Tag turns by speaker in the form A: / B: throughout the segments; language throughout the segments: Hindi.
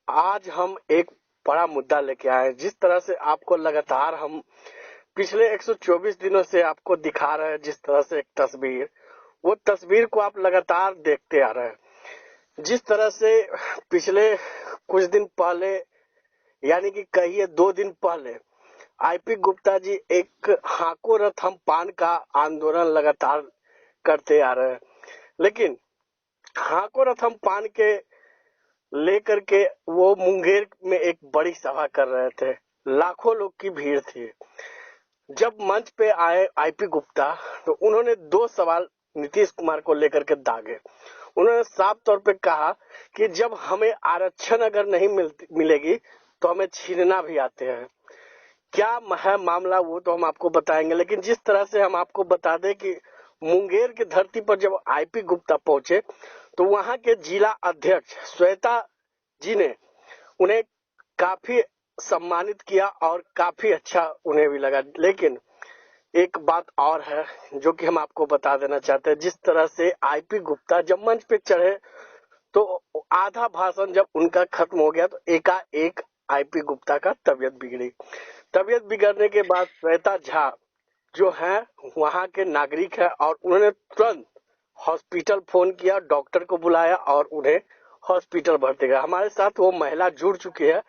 A: आज हम एक बड़ा मुद्दा लेके आए हैं। जिस तरह से आपको लगातार हम पिछले 124 दिनों से आपको दिखा रहे हैं, जिस तरह से एक तस्वीर, वो तस्वीर को आप लगातार देखते आ रहे हैं। जिस तरह से पिछले कुछ दिन पहले, यानी कि कहिए 2 दिन पहले, आईपी गुप्ता जी एक हाको रथ हम पान का आंदोलन लगातार करते आ रहे हैं, लेकिन हाको रथ हम पान के लेकर के वो मुंगेर में एक बड़ी सभा कर रहे थे। लाखों लोग की भीड़ थी। जब मंच पे आए आईपी गुप्ता, तो उन्होंने 2 सवाल नीतीश कुमार को लेकर के दागे। उन्होंने साफ तौर पे कहा कि जब हमें आरक्षण अगर नहीं मिलेगी तो हमें छीनना भी आते हैं। क्या है मामला, वो तो हम आपको बताएंगे, लेकिन जिस तरह से हम आपको बता दें कि मुंगेर की धरती पर जब आईपी गुप्ता पहुंचे, तो वहां के जिला अध्यक्ष श्वेता जी ने उन्हें काफी सम्मानित किया और काफी अच्छा उन्हें भी लगा। लेकिन एक बात और है जो कि हम आपको बता देना चाहते हैं। जिस तरह से आईपी गुप्ता जब मंच पे चढ़े, तो आधा भाषण जब उनका खत्म हो गया, तो एकाएक आईपी गुप्ता का तबीयत बिगड़ी। तबीयत बिगड़ने के बाद श्वेता झा जो है वहां के नागरिक है, और उन्होंने तुरंत हॉस्पिटल फोन किया, डॉक्टर को बुलाया और उन्हें हॉस्पिटल भर्ती किया। हमारे साथ वो महिला जुड़ चुकी है,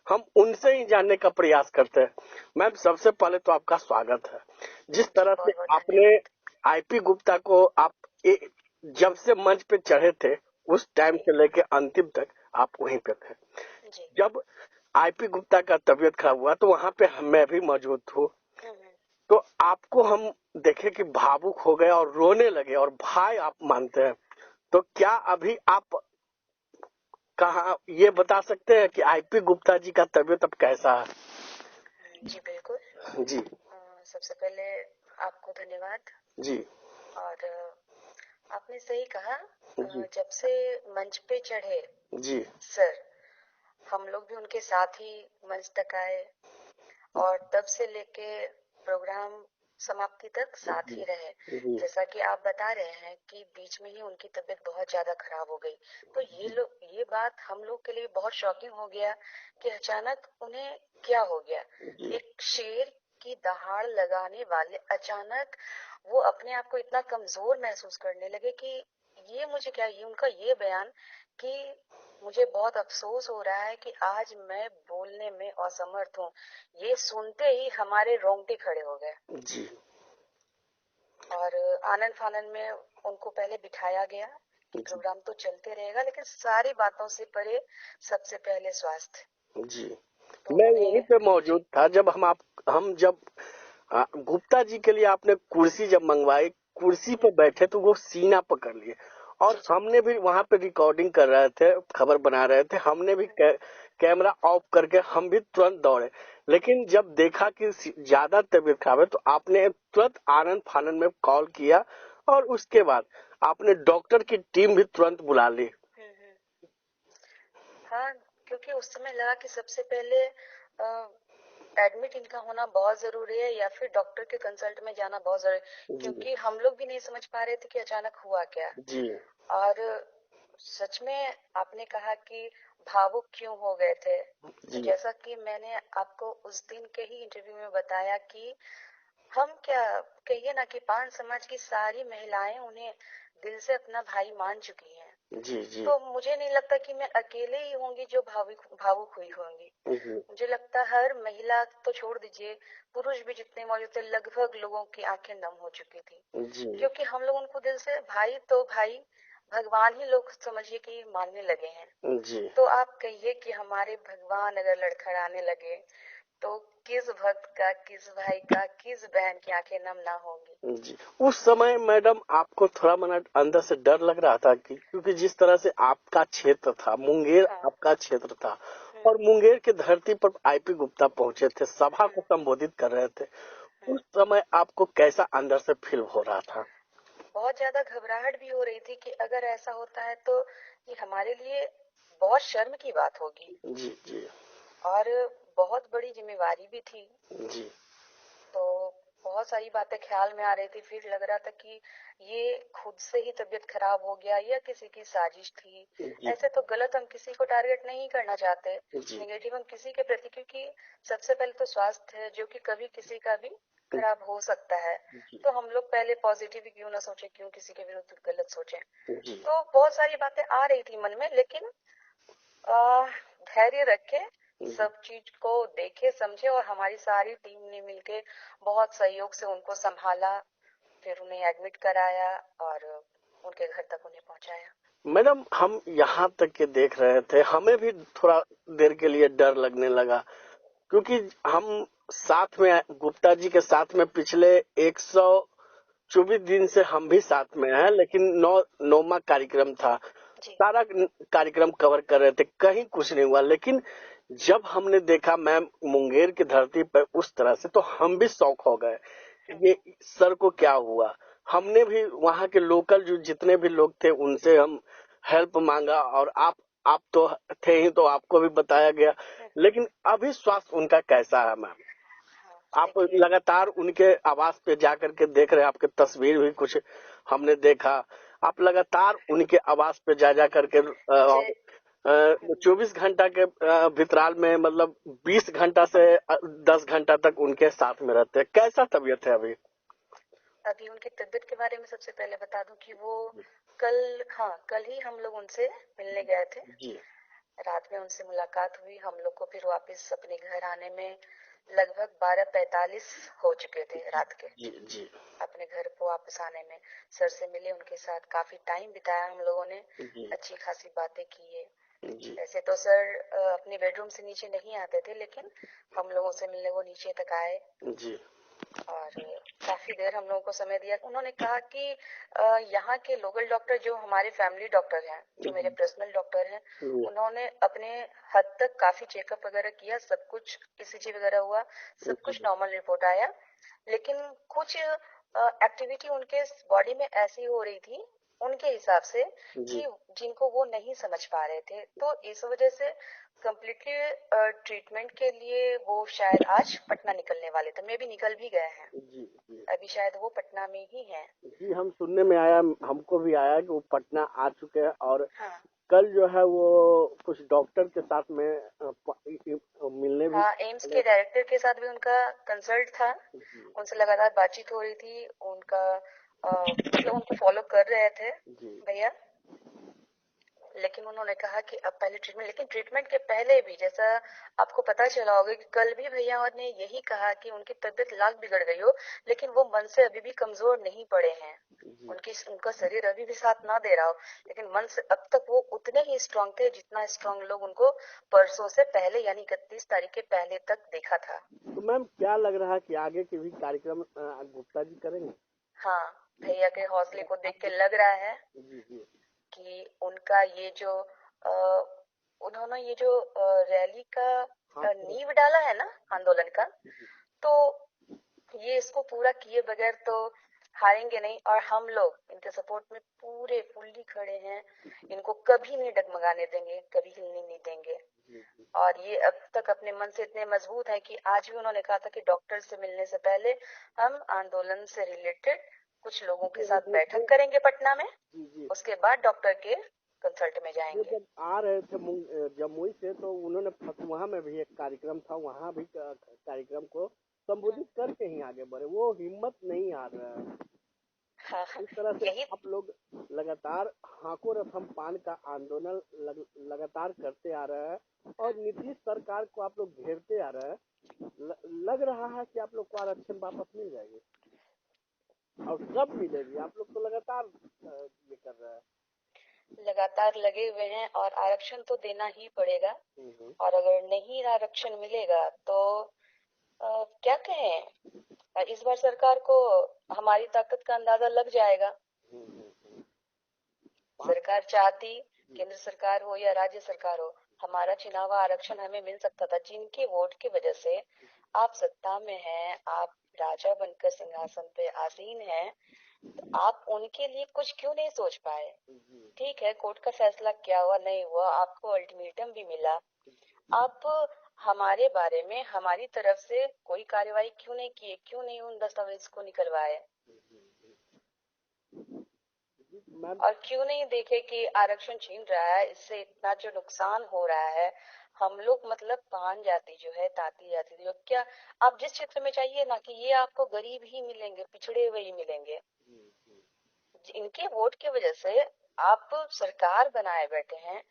A: हम उनसे ही जानने का प्रयास करते हैं। मैम, सबसे पहले तो आपका स्वागत है। जिस तरह से आपने आईपी गुप्ता को जब से मंच पे चढ़े थे, उस टाइम से लेके अंतिम तक आप वहीं पे थे। जब आईपी गुप्ता का तबीयत खराब हुआ, तो वहां पे मैं भी मौजूद हूँ। तो आपको हम देखे कि भावुक हो गए और रोने लगे, और भाई आप मानते हैं। तो क्या अभी आप कहा ये बता सकते हैं कि आईपी गुप्ता जी का तबीयत अब कैसा है?
B: जी बिल्कुल
A: जी।
B: सबसे पहले आपको धन्यवाद
A: जी।
B: और आपने सही कहा। जब से मंच पे चढ़े
A: जी
B: सर, हम लोग भी उनके साथ ही मंच तक आए और तब से लेके प्रोग्राम समाप्ति तक साथ ही रहे। जैसा कि आप बता रहे हैं कि बीच में ही उनकी तबीयत बहुत ज्यादा खराब हो गई, तो ये बात हम लोग के लिए बहुत शॉकिंग हो गया कि अचानक उन्हें क्या हो गया। एक शेर की दहाड़ लगाने वाले अचानक वो अपने आप को इतना कमजोर महसूस करने लगे कि ये मुझे क्या, ये उनका ये बयान कि मुझे बहुत अफसोस हो रहा है कि आज मैं बोलने में असमर्थ हूँ, ये सुनते ही हमारे रोंगटे खड़े हो गए
A: जी।
B: और आनन फानन में उनको पहले बिठाया गया कि प्रोग्राम तो चलते रहेगा, लेकिन सारी बातों से परे सबसे पहले स्वास्थ्य।
A: जी।
B: तो
A: मैं यहीं पे मौजूद था जब हम जब गुप्ता जी के लिए आपने कुर्सी जब मंगवाई, कुर्सी पे बैठे तो वो सीना पकड़ लिए, और हमने भी वहां पे रिकॉर्डिंग कर रहे थे, खबर बना रहे थे, हमने भी कैमरा ऑफ करके हम भी तुरंत दौड़े। लेकिन जब देखा कि ज्यादा तबीयत खराब है, तो आपने तुरंत आनंद फानन में कॉल किया, और उसके बाद आपने डॉक्टर की टीम भी तुरंत बुला ली।
B: हाँ, क्योंकि उस समय लगा कि सबसे पहले एडमिट इनका होना बहुत जरूरी है या फिर डॉक्टर के कंसल्ट में जाना बहुत जरूरी, क्योंकि हम लोग भी नहीं समझ पा रहे थे कि अचानक हुआ क्या।
A: जी। और
B: सच में आपने कहा कि भावुक क्यों हो गए थे, तो जैसा कि मैंने आपको उस दिन के ही इंटरव्यू में बताया कि हम क्या कहिए ना कि पान समाज की सारी महिलाएं उन्हें दिल से अपना भाई मान चुकी हैं।
A: जी जी।
B: तो मुझे नहीं लगता कि मैं अकेले ही होंगी जो भावुक हुई होंगी। मुझे लगता हर महिला तो छोड़ दीजिए, पुरुष भी जितने मौजूद थे लगभग लोगों की आंखें नम हो चुकी थी, क्योंकि हम लोग उनको दिल से भाई तो भाई भगवान ही लोग समझिए कि मानने लगे हैं। तो आप कहिए कि हमारे भगवान अगर लड़खड़ाने लगे तो किस भक्त का, किस भाई का, किस बहन की आंखें नम ना होंगी।
A: जी। उस समय मैडम आपको थोड़ा मना अंदर से डर लग रहा था कि, क्योंकि जिस तरह से आपका क्षेत्र था मुंगेर, आपका क्षेत्र था, और मुंगेर की धरती पर आईपी गुप्ता पहुंचे थे, सभा को संबोधित कर रहे थे, उस समय आपको कैसा अंदर से फील हो रहा था?
B: बहुत ज्यादा घबराहट भी हो रही थी कि अगर ऐसा होता है तो ये हमारे लिए बहुत शर्म की बात होगी।
A: जी जी।
B: और बहुत बड़ी जिम्मेवारी भी थी।
A: जी।
B: तो बहुत सारी बातें ख्याल में आ रही थी। फिर लग रहा था कि ये खुद से ही तबीयत खराब हो गया या किसी की साजिश थी। ऐसे तो गलत हम किसी को टारगेट नहीं करना चाहते, नेगेटिव हम किसी के प्रति, क्योंकि सबसे पहले तो स्वास्थ्य है जो कि कभी किसी का भी खराब हो सकता है। तो हम लोग पहले पॉजिटिव क्यों ना सोचे, क्यों किसी के विरुद्ध गलत सोचे। तो बहुत सारी बातें आ रही थी मन में, लेकिन धैर्य रखे, सब चीज को देखे समझे, और हमारी सारी टीम ने मिलके बहुत सहयोग से उनको संभाला। फिर उन्हें एडमिट कराया और उनके घर तक उन्हें पहुंचाया।
A: मैडम, हम यहाँ तक के देख रहे थे, हमें भी थोड़ा देर के लिए डर लगने लगा, क्योंकि हम साथ में गुप्ता जी के साथ में पिछले 124 दिन से हम भी साथ में हैं, लेकिन नौमा कार्यक्रम था, सारा कार्यक्रम कवर कर रहे थे, कहीं कुछ नहीं हुआ। लेकिन जब हमने देखा मैम मुंगेर की धरती पर उस तरह से, तो हम भी शौक हो गए, ये सर को क्या हुआ। हमने भी वहाँ के लोकल जो जितने भी लोग थे उनसे हम हेल्प मांगा, और आप तो थे ही, तो आपको भी बताया गया। लेकिन अभी स्वास्थ्य उनका कैसा है मैम? आप लगातार उनके आवास पे जाकर के देख रहे हैं, आपके तस्वीर भी कुछ हमने देखा, आप लगातार उनके आवास पे जा करके 24 घंटा के वितराल में, मतलब 20 घंटा से 10 घंटा तक उनके साथ में रहते हैं। कैसा तबीयत है अभी?
B: अभी उनकी तबीयत के बारे में सबसे पहले बता दूं कि वो कल ही हम लोग उनसे मिलने गए थे जी। रात में उनसे मुलाकात हुई। हम लोग को फिर वापस अपने घर आने में लगभग 12:45 हो चुके थे रात के जी। अपने घर को वापस आने में सर से मिले, उनके साथ काफी टाइम बिताया हम लोगों ने, अच्छी खासी बातें की है। ऐसे तो सर अपने बेडरूम से नीचे नहीं आते थे, लेकिन हम लोगों से मिलने वो नीचे तक आए जी। और काफी देर हम लोगों को समय दिया। उन्होंने कहा कि यहाँ के लोकल डॉक्टर जो हमारे फैमिली डॉक्टर हैं, जो मेरे पर्सनल डॉक्टर हैं, उन्होंने अपने हद तक काफी चेकअप वगैरह किया, सब कुछ ईसीजी वगैरह हुआ, सब कुछ नॉर्मल रिपोर्ट आया। लेकिन कुछ एक्टिविटी उनके बॉडी में ऐसी हो रही थी उनके हिसाब से कि जिनको वो नहीं समझ पा रहे थे। तो इस वजह से कम्प्लीटली ट्रीटमेंट के लिए वो शायद आज पटना निकलने वाले थे, मे भी निकल भी गए हैं जी। अभी शायद वो पटना में ही हैं जी। हम सुनने में आया, हमको भी आया कि वो पटना आ चुके हैं, और कल जो है वो कुछ डॉक्टर के साथ में मिलने भी, एम्स के डायरेक्टर के साथ भी उनका कंसल्ट था, उनसे लगातार बातचीत हो रही थी। उनका मतलब उनको फॉलो कर रहे थे भैया। लेकिन उन्होंने कहा कि अब पहले ट्रीटमेंट, लेकिन ट्रीटमेंट के पहले भी जैसा आपको पता चला होगा कि कल भी भैया ने यही कहा कि उनकी तबीयत लाख बिगड़ गई हो, लेकिन वो मन से अभी भी कमजोर नहीं पड़े हैं। उनका शरीर अभी भी साथ ना दे रहा हो, लेकिन मन से अब तक वो उतने ही स्ट्रांग थे जितना स्ट्रांग लोग उनको परसों से पहले यानी 31 तारीख के पहले तक देखा था। तो मैम क्या लग रहा है कि आगे के भी कार्यक्रम गुप्ता जी करेंगे? हाँ, भैया के हौसले को देख के लग रहा है कि उनका ये जो उन्होंने ये जो रैली का नींव डाला है ना आंदोलन का, तो ये इसको पूरा किए बगैर तो हारेंगे नहीं, और हम लोग इनके सपोर्ट में पूरे फुल्ली खड़े हैं। इनको कभी नहीं डगमगाने देंगे, कभी हिलने नहीं देंगे। और ये अब तक अपने मन से इतने मजबूत है कि आज भी उन्होंने कहा था कि डॉक्टर से मिलने से पहले हम आंदोलन से रिलेटेड कुछ लोगों के साथ बैठक करेंगे पटना में, उसके बाद डॉक्टर के कंसल्ट में जाएंगे। जब आ रहे थे जमुई से, तो उन्होंने फतुहा में भी एक कार्यक्रम था, वहाँ भी कार्यक्रम को संबोधित करके ही आगे बढ़े, वो हिम्मत नहीं हार रहा है। हाँ, इस तरह से आप लोग लगातार हाको रथम पान का आंदोलन लगातार करते आ रहे हैं, और नीतीश सरकार को आप लोग घेरते आ रहे हैं। लग रहा है कि आप लोग को आरक्षण वापस मिल जाएगी, और कब मिलेगी? आप लोग तो लगातार ये कर रहे हैं, लगातार लगे हुए हैं, और आरक्षण तो देना ही पड़ेगा। और अगर नहीं आरक्षण मिलेगा तो क्या कहें, इस बार सरकार को हमारी ताकत का अंदाजा लग जाएगा। सरकार चाहती, केंद्र सरकार हो या राज्य सरकार हो, हमारा चुनाव आरक्षण हमें मिल सकता था। जिनके वोट की वजह से आप सत्ता में हैं, आप राजा बनकर सिंहासन पे आसीन हैं, तो आप उनके लिए कुछ क्यों नहीं सोच पाए? ठीक है, कोर्ट का फैसला क्या हुआ नहीं हुआ, आपको अल्टीमेटम भी मिला, आप हमारे बारे में हमारी तरफ से कोई कार्रवाई क्यों नहीं किए, क्यों नहीं उन दस्तावेज को निकलवाए,
A: मैम
B: और क्यों नहीं देखे कि आरक्षण छीन रहा है, इससे इतना जो नुकसान हो रहा है। हम लोग मतलब पान जाति जो है, ताती जाति जो, क्या आप जिस क्षेत्र में चाहिए ना कि ये आपको गरीब ही मिलेंगे, पिछड़े हुए ही मिलेंगे। इनके वोट की वजह से आप सरकार बनाए बैठे हैं,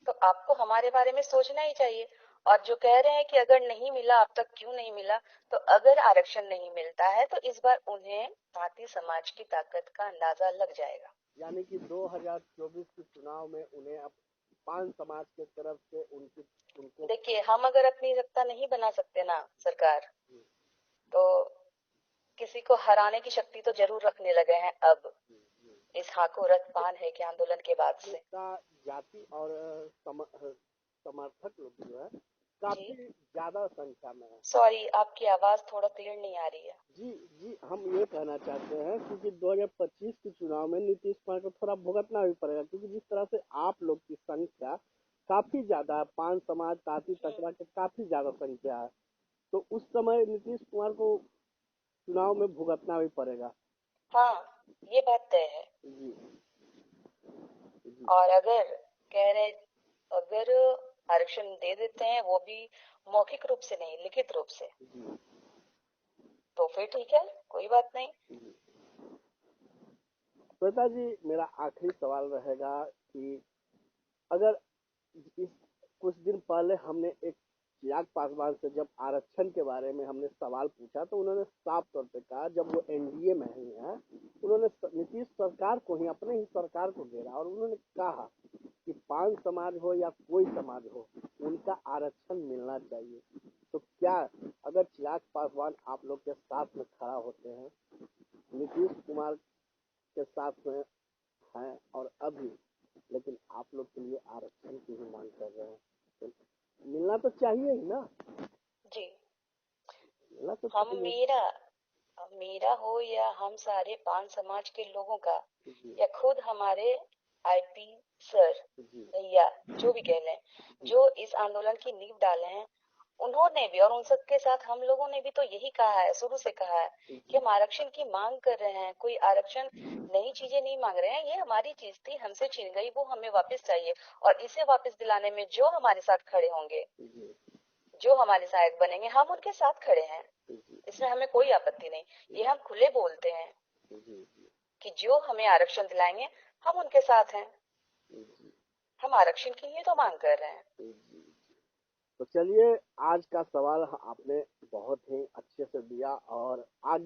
B: तो आपको हमारे बारे में सोचना ही चाहिए। और जो कह रहे हैं कि अगर नहीं मिला अब तक, क्यों नहीं मिला, तो अगर आरक्षण नहीं मिलता है तो इस बार उन्हें ताती समाज की ताकत का अंदाजा लग जाएगा।
A: यानी कि 2024 के चुनाव में उन्हें अब पान समाज के तरफ से उनको
B: देखिए, हम अगर अपनी सत्ता नहीं बना सकते ना सरकार, तो किसी को हराने की शक्ति तो जरूर रखने लगे हैं अब, इस हाको रथ पान है के आंदोलन के बाद से।
A: का जाति और समर्थक लोग जो है काफी ज्यादा संख्या में है।
B: सॉरी, आपकी आवाज थोड़ा क्लियर नहीं आ रही है।
A: जी जी, हम ये कहना चाहते हैं क्योंकि 2025 के चुनाव में नीतीश कुमार को थोड़ा भुगतना भी पड़ेगा, क्योंकि जिस तरह से आप लोग की संख्या काफी ज्यादा है, पान समाज ताती तकरा के काफी ज्यादा संख्या है, तो उस समय नीतीश कुमार को चुनाव में भुगतना भी पड़ेगा।
B: हाँ, ये बात तय है।
A: जी जी
B: और अगर कह रहे, अगर आरक्षण दे देते हैं, वो भी मौखिक रूप से नहीं, लिखित रूप से,
A: जी
B: तो फिर ठीक है, कोई बात नहीं।
A: जी। श्वेता जी, मेरा आखिरी सवाल रहेगा कि अगर इस कुछ दिन पहले हमने एक चिराग पासवान से जब आरक्षण के बारे में हमने सवाल पूछा, तो उन्होंने साफ तौर पे कहा, जब वो एनडीए में ही है, उन्होंने नीतीश सरकार को ही, अपने ही सरकार को घेरा और उन्होंने कहा कि पान समाज हो या कोई समाज हो, उनका आरक्षण मिलना चाहिए। तो क्या अगर चिराग पासवान आप लोग के साथ में खड़ा होते हैं, नीतीश कुमार के साथ में हैं और अभी, लेकिन आप लोग के लिए आरक्षण की भी मांग कर रहे हैं, तो मिलना तो चाहिए ही ना,
B: जी,
A: मिलना तो
B: हम
A: चाहिए।
B: मेरा हो या हम सारे पान समाज के लोगों का,
A: जी
B: या खुद हमारे आईपी सर,
A: जी
B: भैया, जो भी कह लें, जो इस आंदोलन की नींव डाले हैं, उन्होंने भी और उन सबके साथ हम लोगों ने भी तो यही कहा है, शुरू से कहा है कि हम आरक्षण की मांग कर रहे हैं। कोई आरक्षण नई चीजें नहीं मांग रहे हैं, ये हमारी चीज थी, हमसे छीन गई, वो हमें वापस चाहिए। और इसे वापस दिलाने में जो हमारे साथ खड़े होंगे,
A: जी
B: जो हमारे सहायक बनेंगे, हम उनके साथ खड़े हैं,
A: जी
B: इसमें हमें कोई आपत्ति नहीं। ये हम खुले बोलते हैं
A: जी
B: कि जो हमें आरक्षण दिलाएंगे, हम उनके साथ हैं।
A: जी
B: हम आरक्षण की ही तो मांग कर रहे हैं।
A: जी। तो चलिए, आज का सवाल आपने बहुत ही अच्छे से दिया और आगे